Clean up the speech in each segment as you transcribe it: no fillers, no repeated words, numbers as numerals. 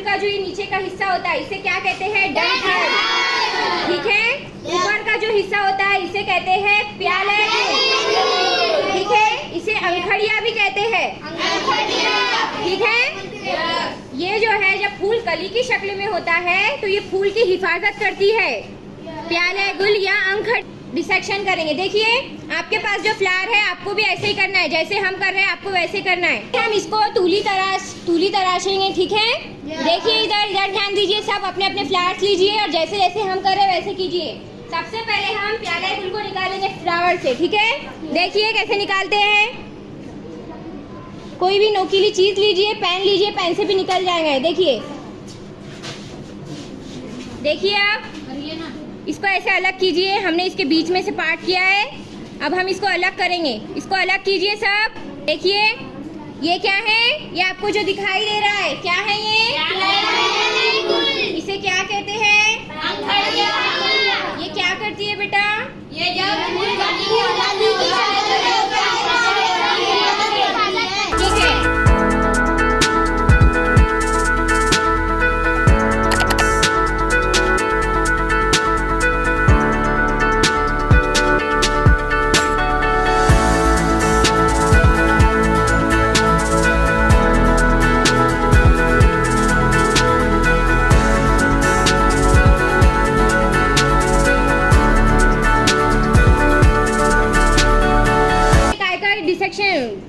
का जो ये नीचे का हिस्सा होता है इसे क्या कहते हैं? डंठल। ठीक है, ऊपर का जो हिस्सा होता है इसे कहते हैं प्याले। ठीक है, इसे अंखड़िया भी कहते हैं। ठीक है, ये जो है जब फूल कली की शक्ल में होता है तो ये फूल की हिफाजत करती है। प्याले, गुल या अंखड़ डिसेक्शन करेंगे। देखिए आपके पास जो फ्लावर है आपको भी ऐसे ही करना है, जैसे हम कर रहे हैं आपको वैसे करना है। हम इसको तूली तराशेंगे। ठीक है, देखिए इधर ध्यान दीजिए, सब अपने अपने फ्लावर्स लीजिए और जैसे जैसे हम कर रहे हैं वैसे कीजिए। सबसे पहले हम प्याले गुल को निकालेंगे फ्लावर से। ठीक है, देखिए कैसे निकालते हैं। कोई भी नोकीली चीज लीजिए, पेन लीजिए, पेन से भी निकल जाएंगे। देखिए आप इसको ऐसे अलग कीजिए। हमने इसके बीच में से पार्ट किया है, अब हम इसको अलग करेंगे। इसको अलग कीजिए सब। देखिए ये क्या है? ये आपको जो दिखाई दे रहा है क्या है? ये इसे क्या कहते हैं? ये क्या करती है बेटा? ये जब ठीक है,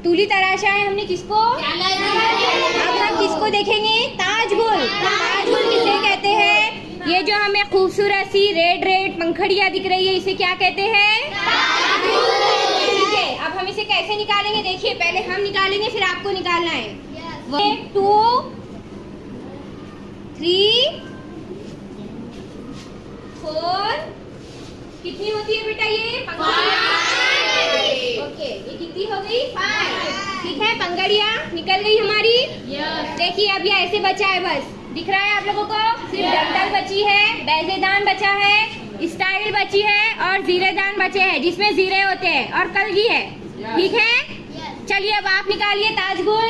तूली तराशा है हमने किसको? अब हम किसको देखेंगे? ताजगुल। ताजगुल किसे कहते हैं? ये जो हमें खूबसूरत सी रेड पंखड़ियाँ दिख रही है इसे क्या कहते हैं? ठीक है, अब हम इसे कैसे निकालेंगे? देखिए पहले हम निकालेंगे फिर आपको निकालना है। 1 2 3 4 कितनी होती है बेटा ये? ओके, ये कितनी हो गई? 5। ठीक है, पंगड़िया निकल गई हमारी। देखिए अब ये ऐसे बचा है, बस दिख रहा है आप लोगों को। सिर्फ डंठल बची है, बैजेदान बचा है, स्टाइल बची है और जीरेदान बचे हैं जिसमें जीरे होते हैं और कलगी है। ठीक है, चलिए अब आप निकालिए ताजगुल।